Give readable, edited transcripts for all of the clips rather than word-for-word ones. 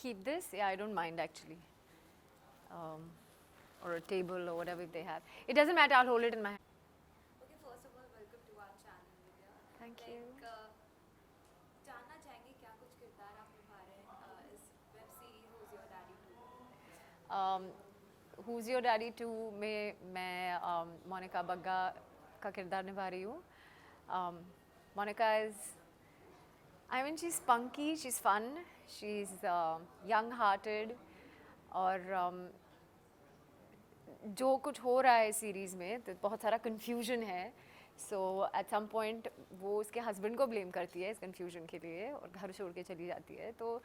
keep this? Yeah, I don't mind actually. Or a table or whatever they have. It doesn't matter, I'll hold it in my hand. Okay, first of all, welcome to our channel, Vidya. Thank you. जानना चाहेंगे क्या कुछ किरदार आप निभा रहे हैं इस web series Who's Your Daddy 2? Who's Your Daddy 2 में मैं मोनिका बग्गा का किरदार निभा रही हूँ. Monica is, I mean, she's spunky, she's fun, she's young-hearted, और जो कुछ हो रहा है सीरीज़ में तो बहुत सारा कन्फ्यूजन है. सो एट सम पॉइंट वो उसके हस्बैंड को ब्लेम करती है इस कन्फ्यूजन के लिए और घर छोड़ के चली जाती है. तो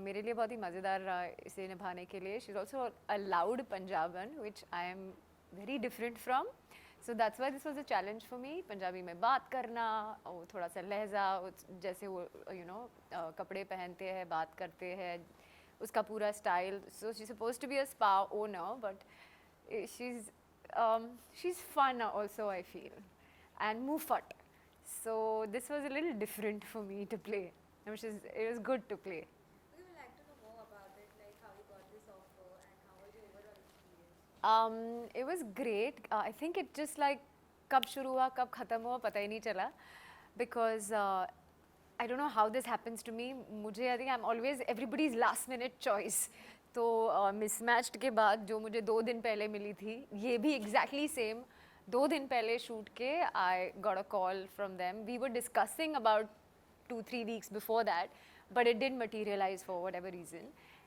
मेरे लिए बहुत ही मज़ेदार रहा इसे निभाने के लिए. She is also a loud Punjaban which I am very different from. So that's why this was a challenge for me. Punjabi में बात करना, वो थोड़ा सा लहजा, जैसे वो कपड़े पहनते हैं, बात करते हैं, उसका पूरा style. So she suppose to be a spa owner, but she's fun also, I feel, and Mufat. So this was a little different for me to play, which is, it was good to play. We would like to know more about it, like how you got this offer and how was your overall experience? It was great. I think it just like कब शुरू हुआ कब ख़त्म हुआ पता ही नहीं चला, because I don't know how this happens to me. मुझे I think I'm always everybody's last minute choice. तो मिसमैच्ड के बाद जो मुझे 2 दिन पहले मिली थी, ये भी एग्जैक्टली सेम 2 दिन पहले शूट के I got a call from them. We were discussing about 2-3 weeks before that, but it didn't materialize for whatever reason.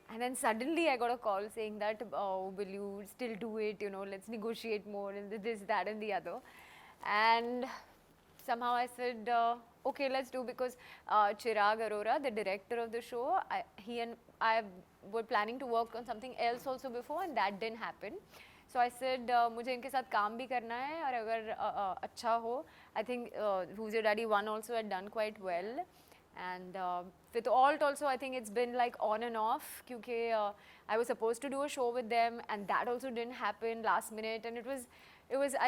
And then suddenly I got a call saying that, oh, will you still do it, let's negotiate more, and this, that and the other. And somehow I said, okay, let's do, because Chirag Arora, the director of the show, he and I were planning to work on something else also before, and that didn't happen. So I said, मुझे इनके साथ काम भी करना है, और अगर अच्छा हो, I think Who's Your Daddy 1 also had done quite well. And with Alt also, I think it's been like on and off, क्योंकि I was supposed to do a show with them, and that also didn't happen last minute, and it was,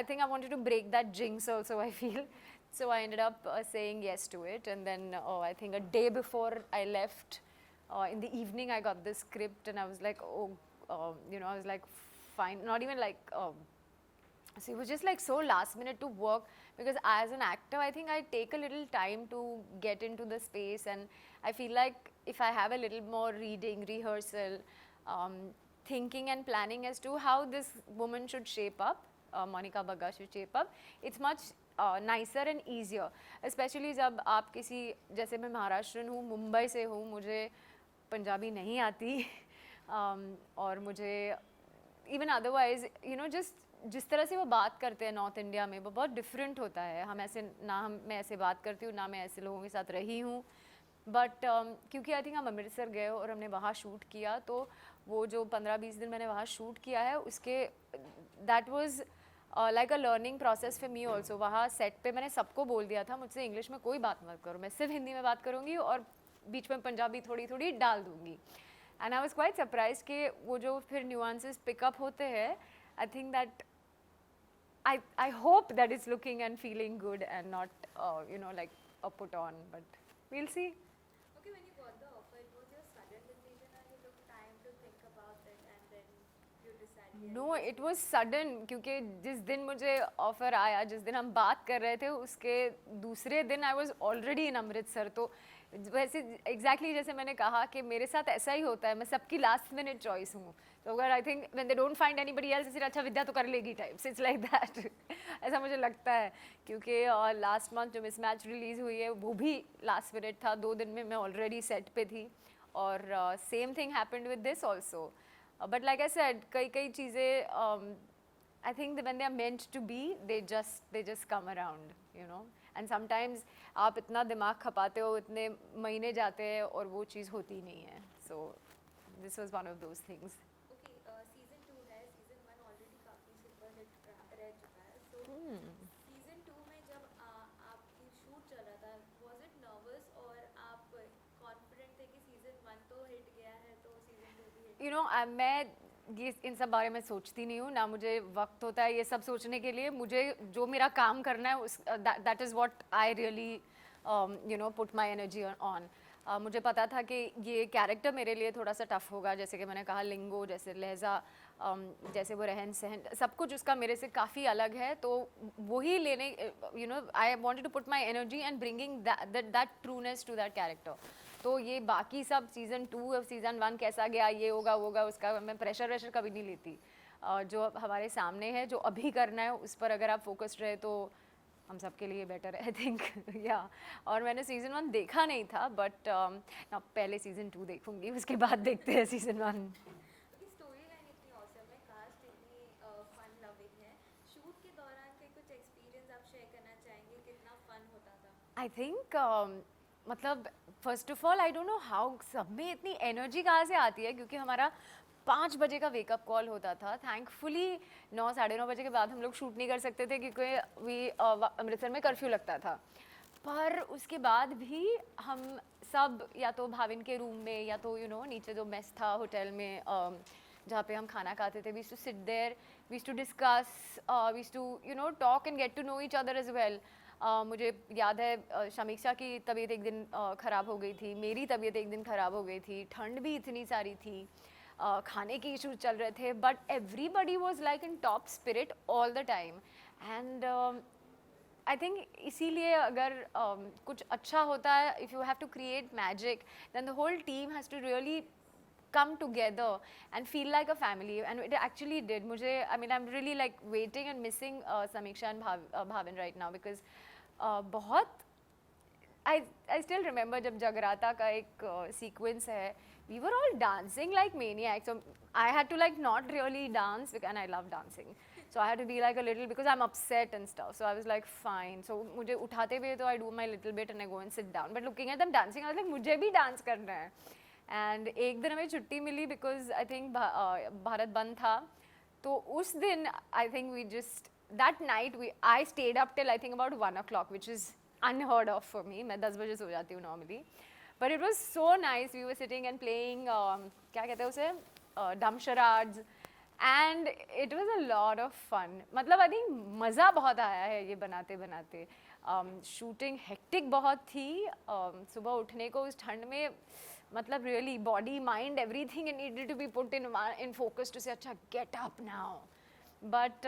I think I wanted to break that jinx also, I feel. So I ended up saying yes to it, and then I think a day before I left, in the evening I got this script, and I was like, oh, I was like, fine, not even like, so it was just like so last minute to work, because as an actor I think I take a little time to get into the space, and I feel like if I have a little more reading, rehearsal, thinking and planning as to how this woman should shape up, Monica Bagga should shape up, it's much nicer and easier. Especially जब आप किसी, जैसे मैं महाराष्ट्रन हूँ, मुंबई से हूँ, मुझे पंजाबी नहीं आती, और मुझे even otherwise, just जिस तरह से वो बात करते हैं नॉर्थ इंडिया में, वो बहुत डिफरेंट होता है. हम ऐसे ना, मैं ऐसे बात करती हूँ ना, मैं ऐसे लोगों के साथ रही हूँ. बट क्योंकि आई थिंक हम अमृतसर गए और हमने वहाँ शूट किया, तो वो जो 15-20 दिन मैंने वहाँ शूट किया है, उसके that was like a learning process for me also. वहाँ सेट पे मैंने सबको बोल दिया था, मुझसे इंग्लिश में कोई बात मत करो, मैं सिर्फ हिंदी में बात करूँगी और बीच में पंजाबी थोड़ी थोड़ी डाल दूँगी. And I was quite surprise कि वो जो फिर न्यूआंसेस पिकअप होते हैं, I think that I hope that it's looking and feeling good and not, like a put on, but we'll see. Okay, when you got the offer, it was your sudden decision or you took time to think about it and then you decided? No, it was sudden, क्योंकि जिस दिन मुझे offer आया, जिस दिन हम बात कर रहे थे, उसके दूसरे दिन I was already in Amritsar. तो वैसे exactly जैसे मैंने कहा कि मेरे साथ ऐसा ही होता है, मैं सबकी लास्ट मिनट चॉइस हूँ. तो अगर I think when they don't find anybody else, इसलिए अच्छा विद्या तो कर लेगी टाइप्स, इट्स लाइक दैट. ऐसा मुझे लगता है, क्योंकि लास्ट मंथ जो मिसमैच रिलीज़ हुई है वो भी लास्ट मिनट था. 2 दिन में मैं ऑलरेडी सेट पे थी, और same thing happened with this also. But like I said, कई चीज़ें I think that when they are meant to be, they just come around, And sometimes आप इतना दिमाग खपाते हो, इतने महीने जाते हैं और वो चीज़ होती नहीं है. So this was one of those things. Okay, season 2 है, season 1 already काफी सुपर हिट रह चुका है. So season 2 में जब आपकी शूट चल रहा था, was it nervous और आप confident थे कि season 1 तो हिट गया है तो season 2 भी हिट? मैं ये इन सब बारे में सोचती नहीं हूँ ना, मुझे वक्त होता है ये सब सोचने के लिए. मुझे जो मेरा काम करना है, उस that is what I really put my energy on. मुझे पता था कि ये कैरेक्टर मेरे लिए थोड़ा सा टफ होगा, जैसे कि मैंने कहा लिंगो, जैसे लहजा, जैसे वो रहन सहन, सब कुछ उसका मेरे से काफ़ी अलग है। तो वही लेने, you know, I wanted to put my energy and bringing that trueness to that character. तो ये बाकी सब सीज़न 2 और सीज़न 1 कैसा गया, ये होगा वो होगा, उसका मैं प्रेशर वेशर कभी नहीं लेती। जो अब हमारे सामने है, जो अभी करना है, उस पर अगर आप फोकस्ड रहे तो हम सब के लिए बेटर है, आई थिंक। या और मैंने सीज़न 1 देखा नहीं था, बट पहले सीज़न 2 देखूंगी, उसके बाद देखते हैं सीज़न 1। क्योंकि स्टोरी लाइन इतनी ऑसम है, कास्ट इतनी फन लविंग है। शूट के दौरान के कुछ एक्सपीरियंस आप शेयर करना चाहेंगे, कितना फन होता था? आई थिंक मतलब first of all I don't know how सब में इतनी एनर्जी कहाँ से आती है, क्योंकि हमारा 5 बजे का वेकअप कॉल होता था। थैंकफुली 9 साढ़े 9 बजे के बाद हम लोग शूट नहीं कर सकते थे, क्योंकि अमृतसर में कर्फ्यू लगता था। पर उसके बाद भी हम सब या तो भाविन के रूम में, या तो नीचे जो मेस था होटल में, जहाँ पे हम खाना खाते थे, we too sit there, we too discuss, we too talk and get to know each other as well. मुझे याद है शमीक्षा की तबीयत एक दिन ख़राब हो गई थी, मेरी तबीयत एक दिन ख़राब हो गई थी, ठंड भी इतनी सारी थी, खाने के इश्यूज चल रहे थे, but everybody was like in top spirit all the time. And I think इसीलिए अगर कुछ अच्छा होता है, if you have to create magic, then the whole team has to really come together and feel like a family, and it actually did. मुझे, I mean, I'm really like waiting and missing Samiksha and Bhavin right now, because बहुत I still remember जब जगराता का एक sequence है, we were all dancing like maniacs. So I had to like not really dance, and I love dancing. So I had to be like a little, because I'm upset and stuff. So I was like fine. So मुझे उठाते हुए तो I do my little bit and I go and sit down. But looking at them dancing, I was like मुझे भी dance करना है. And एक दिन हमें छुट्टी मिली because I think भारत बंद था. तो उस दिन I think we just, that night I stayed up till I think about 1 o'clock, which is unheard of for me. मैं 10 बजे सो जाती हूँ normally. But it was so nice. We were sitting and playing क्या कहते हैं उसे, dumb charades, and it was a lot of fun. मतलब I think मज़ा बहुत आया है ये बनाते बनाते. शूटिंग हेक्टिक बहुत थी, सुबह उठने को उस ठंड में, मतलब really body mind everything needed to be put in focus to say अच्छा get up now. But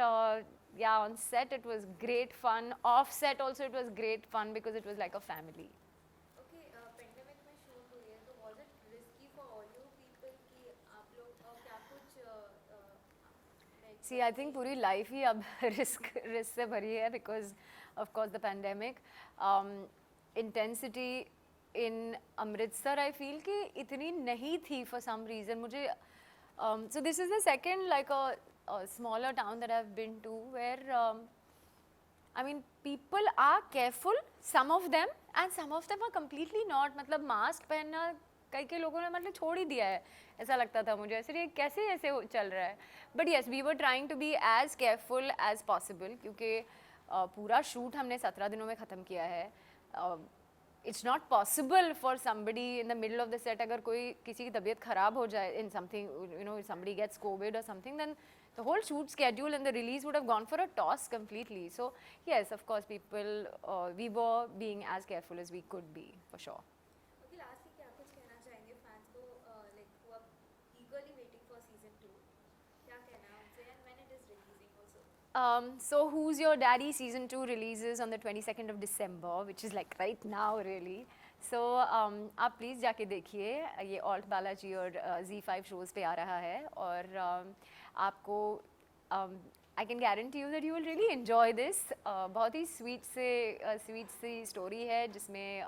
yeah, on set it was great fun. Off set also it was great fun because it was like a family. Okay, pandemic में shoot हुई है, तो was it risky for all you people कि आप लोग क्या कुछ like See, I think पूरी लाइफ ही अब रिस्क से भरी है, because of course the pandemic. Intensity in Amritsar I feel कि इतनी नहीं थी for some reason. मुझे so this is the second like a smaller town that I've been to where I mean people are careful, some of them, and some of them are completely not. मतलब mask पहनना कई कई लोगों ने मतलब छोड़ ही दिया है, ऐसा लगता था मुझे, ऐसे ये कैसे ऐसे चल रहा है. But yes, we were trying to be as careful as possible, क्योंकि पूरा शूट हमने 17 दिनों में ख़त्म किया है. It's not possible for somebody in the middle of the set, अगर कोई किसी की तबीयत ख़राब हो जाए in something, somebody gets COVID और something, then the whole shoot schedule and the release would have gone for a toss completely. So yes, of course people, we were being as careful as we could be, for sure. Okay, last में क्या कुछ कहना चाहेंगे fans को, like who are eagerly waiting for season 2? क्या कहना है उनसे, and when it is releasing also? So Who's Your Daddy season 2 releases on the 22nd of December, which is like right now really. So आप please जाके देखिए, ये alt Balaji और Z5 shows पे आ रहा है, और आपको I can guarantee you that you will really enjoy this. बहुत ही स्वीट सी स्टोरी है, जिसमें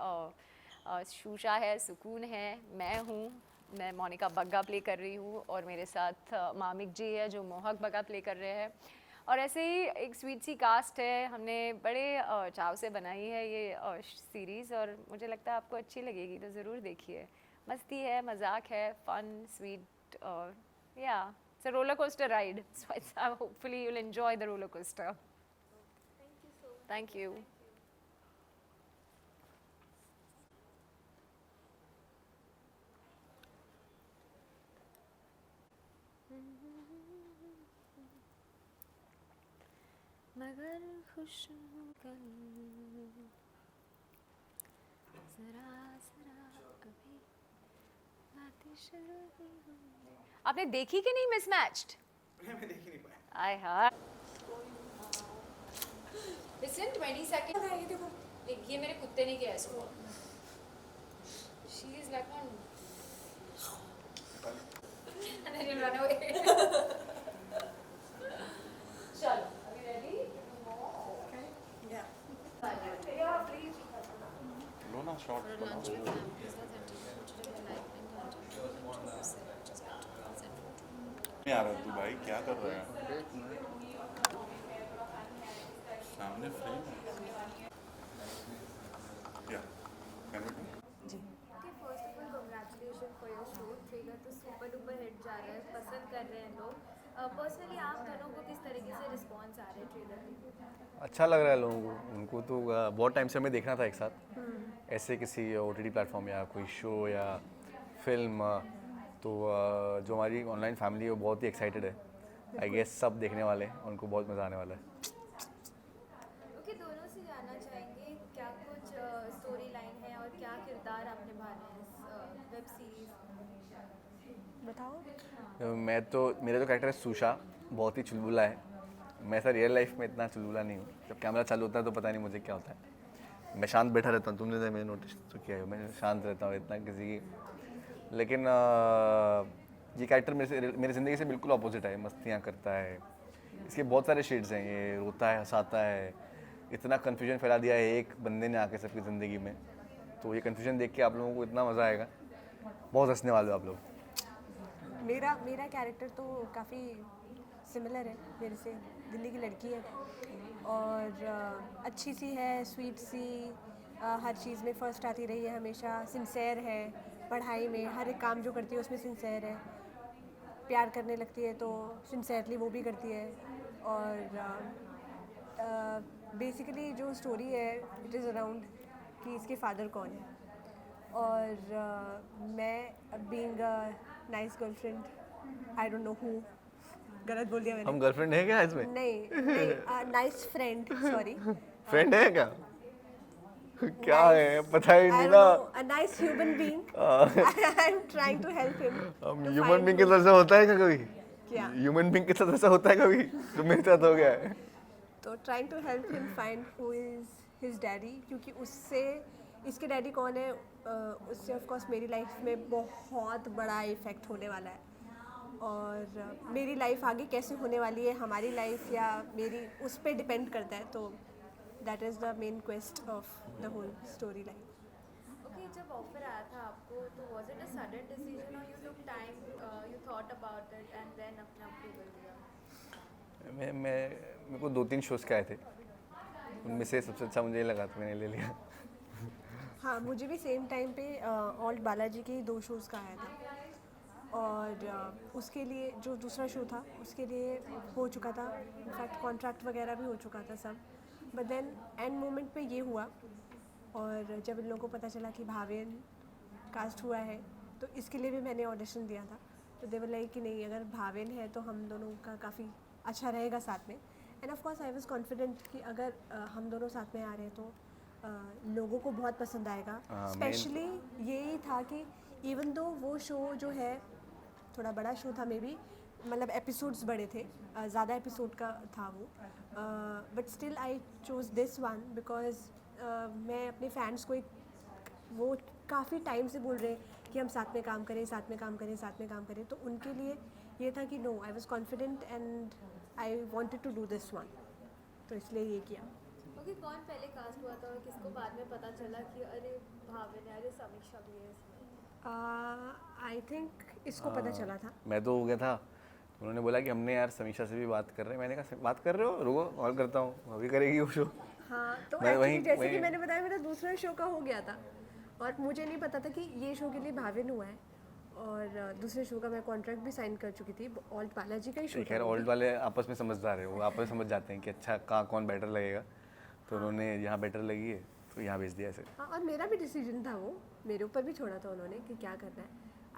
शूशा है, सुकून है, मैं मोनिका बग्गा प्ले कर रही हूँ, और मेरे साथ मामिक जी है जो मोहक बग्गा प्ले कर रहे हैं. और ऐसे ही एक स्वीट सी कास्ट है, हमने बड़े चाव से बनाई है ये सीरीज़, और मुझे लगता है आपको अच्छी लगेगी, तो ज़रूर देखिए. मस्ती है, मजाक है, फन, स्वीट, या it's a roller coaster ride. So hopefully you will enjoy the roller coaster. Thank you so much. Thank you. मगर खुश हूँ कल, ज़रा ज़रा अभी आपने देखी कि नहीं मिसमैच्ड? मैं देख ही नहीं पाया. आय हाय. Listen, 20 seconds. देख, ये मेरे कुत्ते ने किया इसको. She is like on. And then he'll run away. चलो, are you ready? Yeah, please. लो ना शॉट बनाओ. नहीं आ रहा तू भाई, क्या कर रहा है? सामने फ्रेम है. क्या? Can we do? Okay, first of all, congratulations for your show. Trailer तो सुपर डुपर हिट जा रहा है, पसंद कर रहे हैं लोग. पर्सनली आप दोनों को किस तरीके से रिस्पॉन्स आ रहे हैं ट्रेलर में? अच्छा लग रहा है लोगों को. उनको तो बहुत टाइम से हमें देखना था एक साथ ऐसे किसी OTT प्लेटफॉर्म या कोई शो या फिल्म. तो जो हमारी ऑनलाइन फैमिली है वो बहुत ही एक्साइटेड है. आई गेस सब देखने वाले हैं, उनको बहुत मज़ा आने वाला है. ओके, दोनों से जानना चाहेंगे क्या कुछ स्टोरी लाइन है और क्या किरदार आप निभा रहे हैं इस वेब सीरीज बताओ. मैं तो मेरा जो कैरेक्टर है सुशा बहुत ही चुलबुला है. मैं ऐसा रियल लाइफ में इतना चुलबुला नहीं हूँ. जब कैमरा चालू होता है तो पता नहीं मुझे क्या होता है. मैं शांत बैठा रहता हूँ. तुमने तो मैंने नोटिस तो किया है, मैं शांत रहता हूँ इतना किसी की. लेकिन ये कैरेक्टर मेरी ज़िंदगी से बिल्कुल अपोजिट है. मस्तियाँ करता है. इसके बहुत सारे शेड्स हैं. ये रोता है, हंसाता है. इतना कन्फ्यूजन फैला दिया है एक बंदे ने आके सबकी ज़िंदगी में. तो ये कन्फ्यूजन देख के आप लोगों को इतना मज़ा आएगा. बहुत हंसने वाले हो आप लोग. मेरा कैरेक्टर तो काफ़ी सिमिलर है मेरे से. दिल्ली की लड़की है और अच्छी सी है, स्वीट सी, हर चीज़ में फ़र्स्ट आती रही है हमेशा. सिंसेयर है पढ़ाई में, हर एक काम जो करती है उसमें सिंसेयर है. प्यार करने लगती है तो सिंसेयरली वो भी करती है. और बेसिकली जो स्टोरी है इट इज़ अराउंड कि इसके फादर कौन है. और मैं being a nice girlfriend, I don't know who, गलत बोल दिया मैंने. हम गर्लफ्रेंड है क्या इसमें? नहीं, नाइस फ्रेंड, सॉरी. फ्रेंड है क्या? क्या है पता ही नहीं ना. a nice human being. I'm trying to help him. Human being के साथ ऐसा होता है क्या कभी? क्या? ह्यूमन बीइंग के साथ ऐसा होता है कभी? जो मेरे साथ हो गया है. तो trying to help him find who is his daddy, क्योंकि उससे इसके डैडी कौन है उससे ऑफ कोर्स मेरी लाइफ में बहुत बड़ा इफ़ेक्ट होने वाला है. और मेरी लाइफ आगे कैसे होने वाली है, हमारी लाइफ या मेरी, उस पर डिपेंड करता है. तो that is the main quest of the whole story line. Okay, जब ऑफर आया था आपको तो was it a sudden decision और you took time, you thought about it and then अपना अप्रूवल दिया? मेरे को 2-3 शोज़ के आए थे. उनमें से सबसे अच्छा मुझे ये लगा तो मैंने ले लिया. हाँ, मुझे भी सेम टाइम पे ऑल्ट बालाजी के 2 शोज़ का आया था. और उसके लिए जो दूसरा शो था उसके लिए हो चुका था. इनफैक्ट कॉन्ट्रैक्ट वगैरह भी हो चुका था सब. बट देन एंड मोमेंट पे ये हुआ. और जब इन लोगों को पता चला कि भावेन कास्ट हुआ है तो इसके लिए भी मैंने ऑडिशन दिया था. तो दे वर लाइक कि नहीं, अगर भावेन है तो हम दोनों का काफ़ी अच्छा रहेगा साथ में. End of course I was confident कि अगर हम दोनों साथ में आ रहे हैं तो लोगों को बहुत पसंद आएगा. स्पेशली यही था कि इवन दो वो शो जो है थोड़ा बड़ा शो था, मे बी मतलब एपिसोड्स बड़े थे, ज़्यादा एपिसोड का था वो. But still I chose this one because मैं अपने फैंस को वो काफ़ी टाइम से बोल रहे हैं कि हम साथ में काम करें, साथ में काम करें, साथ में काम करें. तो उनके लिए ये था कि no, I was confident and I wanted to do this one. तो इसलिए ये किया. ओके, कौन पहले कास्ट हुआ था और किसको बाद में पता चला कि अरे भावेन है, अरे समीक्षा भी है इसमें? आई थिंक इसको पता चला था. मैं तो हो गया था. उन्होंने बोला कि हमने यार समीक्षा से भी बात कर रहे हैं. मैंने कहा बात कर रहे हो, रुको कॉल करता हूँ, अभी करेगी वो शो. हाँ, तो मैं एक्चुअली जैसे कि मैंने बताया मेरा दूसरा शो का हो गया था और मुझे नहीं पता था कि ये शो के लिए भावेन हुआ है. और दूसरे शो का मैं कॉन्ट्रैक्ट भी साइन कर चुकी थी. ऑल्ट बालाजी का ही शो खैर ओल्ड वाले आपस में समझदार है. वो आपस में समझ जाते हैं कि अच्छा कहाँ कौन बेटर लगेगा. तो उन्होंने यहाँ बेटर लगी है तो यहाँ भेज दिया ऐसे. हाँ, और मेरा भी डिसीजन था, वो मेरे ऊपर भी छोड़ा था उन्होंने कि क्या करना है.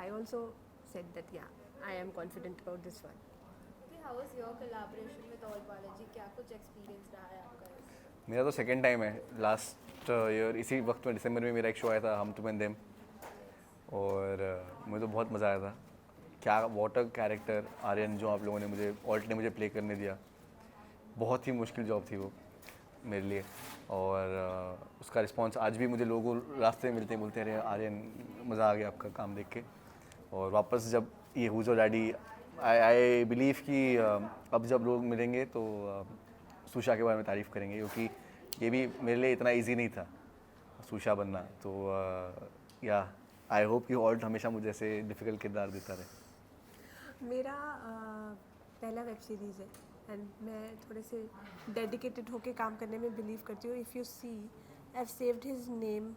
आई ऑल्सो सेड दैट या I am confident about this one. Okay, how was your collaboration with alt Balaji? क्या कुछ एक्सपीरियंस रहा है आपका? मेरा तो सेकेंड टाइम है. लास्ट ईयर इसी वक्त में दिसंबर में मेरा एक शो आया था, हम तुम एंड देम. और मुझे तो बहुत मज़ा आया था। क्या वाटर कैरेक्टर आर्यन जो आप लोगों ने मुझे ऑल्ट ने मुझे प्ले करने दिया, बहुत ही मुश्किल जॉब थी वो मेरे लिए। और उसका रिस्पांस आज भी मुझे लोगों रास्ते में मिलते हैं, बोलते हैं अरे आर्यन मज़ा आ गया आपका काम देख के। और वापस जब ये हुज़ो डैडी, आई बिलीव कि अब जब लोग मिलेंगे तो सुशा के बारे में तारीफ़ करेंगे, क्योंकि ये भी मेरे लिए इतना इजी नहीं था सुशा बनना। तो या आई होप कि ऑल्ट हमेशा मुझे ऐसे डिफ़िकल्ट किरदार देता रहे। मेरा पहला वेब सीरीज़ है एंड मैं थोड़े से डेडिकेटेड होके काम करने में बिलीव करती हूँ। If you see I have saved his name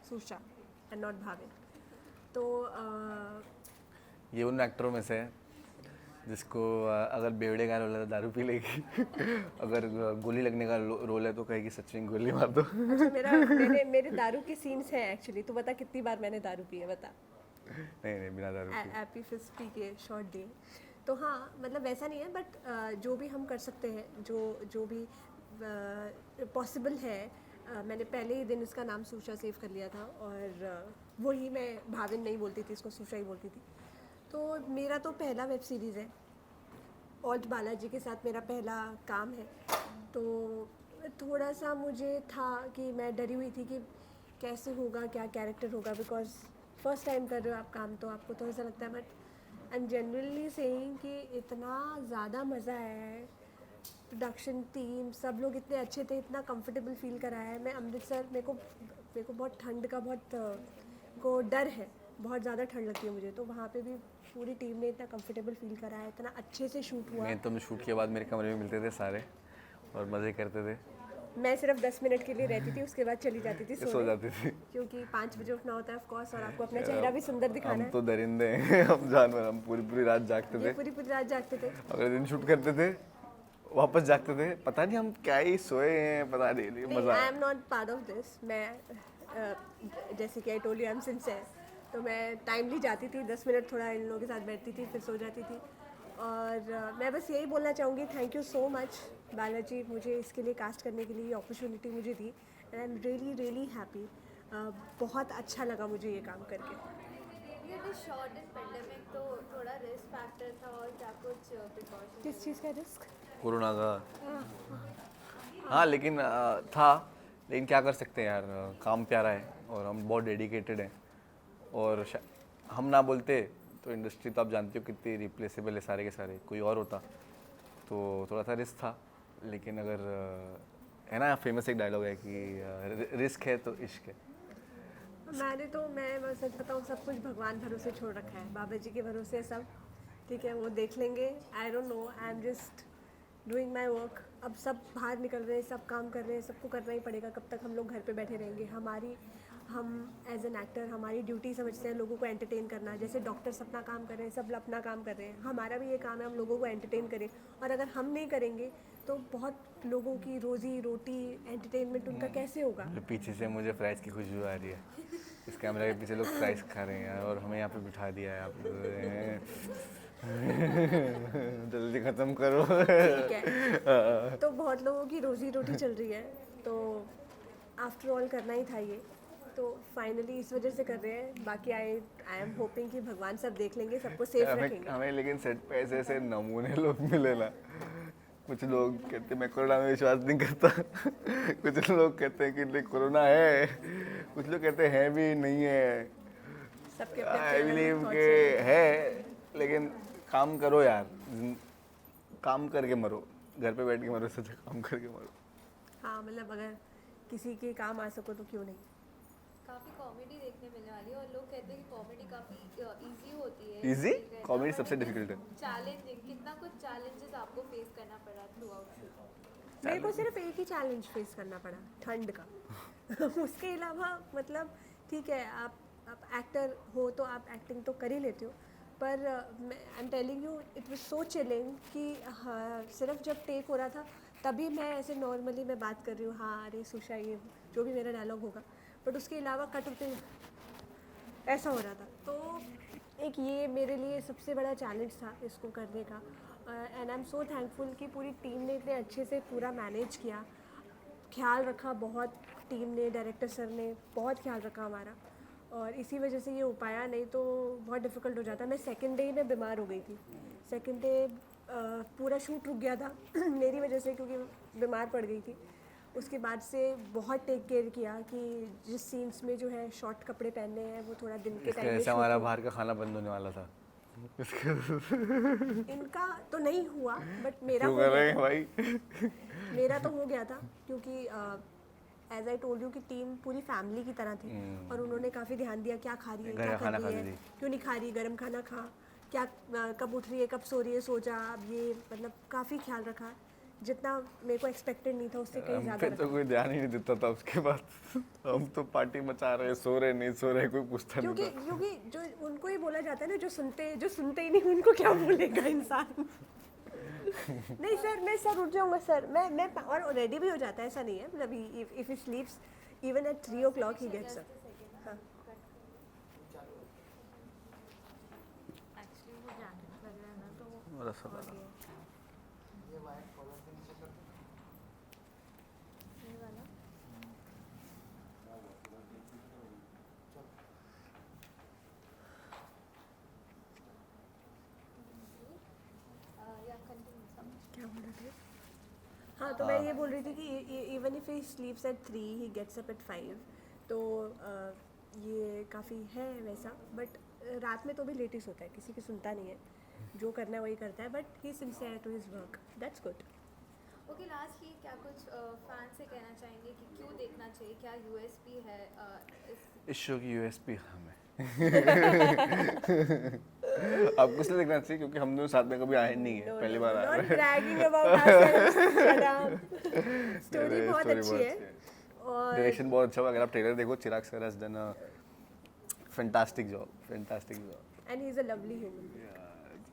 Susha and not Bhavin. तो ये उन एक्टरों में से है जिसको अगर बेवड़े का रोल है तो दारू पी लेगी अगर गोली लगने का रोल है तो कहेगी सचिन गोली मार दो। अच्छा मेरे दारू के सीन्स हैं एक्चुअली। तो बता कितनी बार मैंने दारू पी है, बता। नहीं बिना दारू पी। एपी फिस्ट पी के शॉर्ट डे। तो हाँ मतलब वैसा नहीं है, बट जो भी हम कर सकते हैं, जो भी पॉसिबल है। मैंने पहले ही दिन इसका नाम सुशा सेव कर लिया था और वही मैं भाविन नहीं बोलती थी, इसको सुशा ही बोलती थी। तो मेरा तो पहला वेब सीरीज़ है, ऑल्ट बालाजी के साथ मेरा पहला काम है। तो थोड़ा सा मुझे था कि मैं डरी हुई थी कि कैसे होगा, क्या कैरेक्टर होगा, बिकॉज फर्स्ट टाइम कर रहे हो आप काम, तो आपको तो ऐसा लगता है। But I am generally saying कि इतना ज़्यादा मज़ा आया है। प्रोडक्शन टीम सब लोग इतने अच्छे थे, इतना कंफर्टेबल फील कराया है। मैं अमृतसर, मेरे को बहुत ठंड का को डर है, बहुत ज़्यादा ठंड लगती है मुझे। तो वहाँ पे भी पूरी टीम ने इतना कंफर्टेबल फील कराया, इतना अच्छे से शूट हुआ। मैं तो शूट के बाद मेरे कमरे में मिलते थे सारे और मज़े करते थे। मैं सिर्फ 10 मिनट के लिए रहती थी, उसके बाद चली जाती थी सो सोने, जाती थी। क्योंकि 5 बजे उठना होता है ऑफ कोर्स, और आपको अपना चेहरा भी सुंदर दिखाना हम तो दरिंदे हैं हम जानवर, हम पूरी रात जागते है। थे। ये पूरी रात जागते थे। अगले दिन शूट करते थे, वापस जागते थे, पता नहीं हम क्या ही सोए हैं, पता नहीं मज़ा आई आया। Am not part of this. मैं जैसे कि I told you I am sincere. तो मैं टाइमली जाती थी, 10 मिनट थोड़ा इन लोगों के साथ बैठती थी, फिर सो जाती थी। और मैं बस यही बोलना चाहूँगी, thank you so much Balaji, मुझे इसके लिए कास्ट करने के लिए अपॉर्चुनिटी मुझे दी। And I am really happy. बहुत अच्छा लगा मुझे ये काम करके। ये शॉर्ट इन पेंडेमिक, तो थोड़ा रिस्क फैक्टर था और क्या कुछ प्रिकॉशन? किस चीज़ का रिस्क? कोरोना का। हाँ लेकिन था, लेकिन क्या कर सकते हैं यार, काम प्यारा है और हम बहुत डेडिकेटेड हैं। और हम ना बोलते तो इंडस्ट्री तो आप जानते हो कितनी रिप्लेसेबल है, सारे के सारे। कोई और होता तो थोड़ा सा रिस्क था, लेकिन अगर है ना फेमस एक डायलॉग है कि रिस्क है तो इश्क है। मैं बस सच बताऊँ, सब कुछ भगवान भरोसे छोड़ रखा है, बाबा जी के भरोसे सब। ठीक है, वो देख लेंगे। I don't know, I am just doing my work. अब सब बाहर निकल रहे हैं, सब काम कर रहे हैं, सबको करना ही पड़ेगा। कब तक हम लोग घर पे बैठे रहेंगे? हम एज एन एक्टर हमारी ड्यूटी समझते हैं लोगों को एंटरटेन करना। जैसे डॉक्टर्स अपना काम कर रहे हैं, सब अपना काम कर रहे हैं, हमारा भी ये काम है हम लोगों को एंटरटेन करें। और अगर हम नहीं करेंगे तो बहुत लोगों की रोज़ी रोटी, एंटरटेनमेंट उनका कैसे होगा? पीछे से मुझे फ्राइज़ की खुशबू आ रही है, इस कैमरा के पीछे लोग फ्राइज़ खा रहे हैं और हमें यहाँ पे बिठा दिया है आप जल्दी ख़त्म करो। ठीक है, तो बहुत लोगों की रोज़ी रोटी चल रही है, तो आफ्टर ऑल करना ही था ये। तो फाइनली इस वजह से कर रहे हैं। बाकी आई एम होपिंग कि भगवान सब देख लेंगे, सबको सेफ रखेंगे। हमें लेकिन सेट पे ऐसे ऐसे नमूने लोग मिले ना। कुछ लोग कहते हैं मैं कोरोना में विश्वास नहीं करता कुछ लोग कहते हैं कि नहीं कोरोना है, कुछ लोग कहते हैं भी नहीं है। सबके आई बिलीव के है, लेकिन काम करो यार, काम करके मरो, घर पे बैठ के मरो से काम करके मरो। हाँ मतलब अगर किसी के काम आ सको तो क्यों नहीं। काफ़ी कॉमेडी देखने मिलने वाली है और लोग कहते हैं कि कॉमेडी काफ़ी इजी होती है। इजी? कॉमेडी सबसे डिफिकल्ट है। चैलेंजिंग, कितना कुछ चैलेंजेस आपको फेस करना पड़ा थ्रू आउट शूट? मेरे को सिर्फ एक ही चैलेंज फेस करना पड़ा, ठंड का उसके अलावा मतलब ठीक है, आप एक्टर हो तो आप एक्टिंग तो कर ही लेते हो, पर I am telling you it was so chilling कि हाँ, सिर्फ जब टेक हो रहा था तभी मैं ऐसे नॉर्मली मैं बात कर रही हूँ, हाँ अरे सुशा ये जो भी मेरा डायलॉग होगा, बट उसके अलावा कट होते ऐसा हो रहा था। तो एक ये मेरे लिए सबसे बड़ा चैलेंज था इसको करने का। And I am so thankful कि पूरी टीम ने इतने अच्छे से पूरा मैनेज किया, ख्याल रखा बहुत। टीम ने, डायरेक्टर सर ने बहुत ख्याल रखा हमारा। और इसी वजह से ये हो पाया, नहीं तो बहुत डिफ़िकल्ट हो जाता। मैं सेकंड डे में बीमार हो गई थी। सेकंड डे पूरा शूट रुक गया था मेरी वजह से, क्योंकि बीमार पड़ गई थी। उसके बाद से बहुत टेक केयर किया कि जिस सीन्स में जो है शॉर्ट कपड़े पहनने हैं वो थोड़ा दिन के इसके टाइम में जैसे shoot हमारा हो। बाहर का खाना बंद होने वाला था। इनका तो नहीं हुआ, बट मेरा क्यों हो कर गया रहे हैं था। भाई? मेरा तो हो गया था, क्योंकि एज आई टोल्ड यू कि टीम पूरी फैमिली की तरह थी और उन्होंने काफ़ी ध्यान दिया क्या खा रही है, घर क्या का खाना कर खा रही रही है, थी। क्यों नहीं खा रही, गर्म खाना खा, क्या कब उठ रही है, कब सो रही है, सो जा। अब ये मतलब काफ़ी ख्याल रखा, जितना मेरे को एक्सपेक्टेड नहीं था उससे कहीं हम ज़्यादा पे तो रखा। कोई ध्यान ही नहीं देता था उसके बाद। हम तो पार्टी मचा रहे, सो रहे नहीं सो रहे, कोई पूछता नहीं क्योंकि था। क्योंकि जो उनको ही बोला जाता है ना, जो सुनते ही नहीं उनको क्या बोलेगा इंसान। नहीं सर, मैं सर उठ जाऊंगा सर, मैं और रेडी भी हो जाता है, ऐसा नहीं है। मतलब if he sleeps even at 3 o'clock he gets up. हाँ एक्चुअली वो जैकेट लग रहा है ना, तो वो और ऐसा लगा। ये वाला या कंटिन्यू। क्या बोल रहे थे? हाँ, तो मैं ये बोल रही थी कि even if he sleeps at 3 he gets up at 5, तो ये काफ़ी है वैसा। बट रात में तो भी लेट ही सोता है, किसी की सुनता नहीं है, जो करना है वही करता है। But he sincere to his work, that's good. Okay, lastly क्या कुछ फैन से कहना चाहेंगे कि क्यों देखना चाहिए, क्या यूएसपी है इस शो की यूएसपी हमें आपको इसलिए देखना चाहिए क्योंकि हम दोनों साथ में कभी आए नहीं है, पहली बार आ रहे नॉट हैं। Bragging about ourselves, shut up. Story बहुत story अच्छी है और डायरेक्शन बहुत अच्छा हुआ। अगर आप ट्रेलर देखो, Chirag sir has done a fantastic job and he is a lovely human.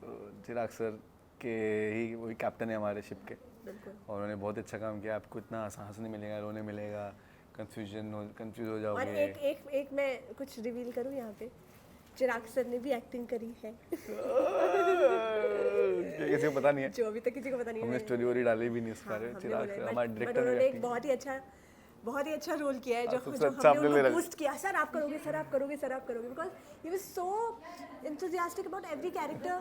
तो चिराग सर के ही वही कैप्टन है हमारे शिप के, बिल्कुल। और उन्होंने बहुत अच्छा काम किया। आपको इतना साहस नहीं मिलेगा, रोने मिलेगा, कंफ्यूज हो और जाओगे। एक मैं कुछ रिवील करूँ यहाँ पे, चिराग सर ने भी एक्टिंग करी है ये किसी को पता नहीं है, जो अभी तक किसी को पता नहीं हमने है। स्टोरी वोरी डाली भी नहीं उस हाँ, पर। हमने चिराग बोला है, सर हमारे बट डायरेक्टर ने उन्होंने एक acting बहुत ही अच्छा रोल किया है, जो सबसे जो अच्छा हमने आपने ले उनको रखा। बूस्ट किया। सर आप करोगे, सर आप करोगे, सर आप करोगे, because he was so enthusiastic about every character।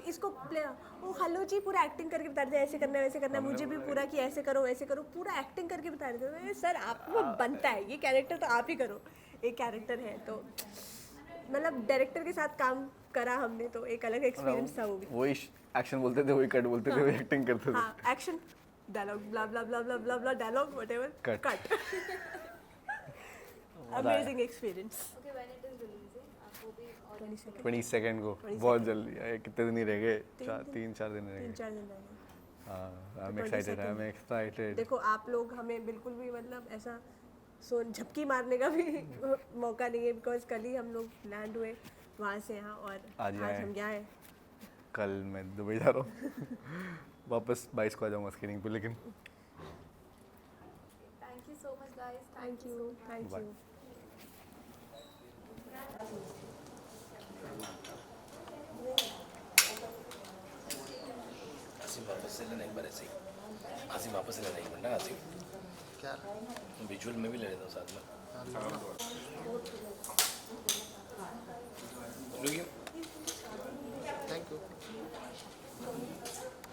इसको प्ले ओ हेलो जी पूरा एक्टिंग करके बता रहे थे, ऐसे करना है वैसे करना है, मुझे भी पूरा कि ऐसे करो वैसे करो, पूरा एक्टिंग करके बता रहे थे। मैं, सर आपको बनता है ये कैरेक्टर, तो आप ही करो। एक कैरेक्टर है तो मतलब डायरेक्टर के साथ काम करा हमने, तो एक अलग एक्सपीरियंस था वो भी। वही एक्शन बोलते थे, वही कट बोलते थे, वही एक्टिंग करते थे। हाँ, action dialogue blah blah blah blah blah blah dialogue whatever Cut. Cut. Amazing experience. Okay, when it is releasing आपको भी ऑडियंस 22 को बहुत जल्दी है, कितने दिन ही रह गए, 3-4 दिन रह 3-4 गए। दिन लगे। हाँ, आई एम एक्साइटेड। देखो आप लोग हमें बिल्कुल भी मतलब ऐसा झपकी मारने का भी मौका नहीं है, बिकॉज कल ही हम लोग लैंड हुए वहाँ से यहाँ, और आज आज यहाँ हम यहाँ हैं। कल मैं दुबई जा रहा हूँ वापस 22 को आ जाऊँगा स्क्रीनिंग पे, लेकिन thank you so much guys, thank you, thank Bye. You. Asim वापस से लेना एक बार ऐसे ही। आसिम वापस से लेना एक मिनट ना आसिम। क्या? विजुअल में भी ले लेता हूँ साथ में। रुकिए। Thank you.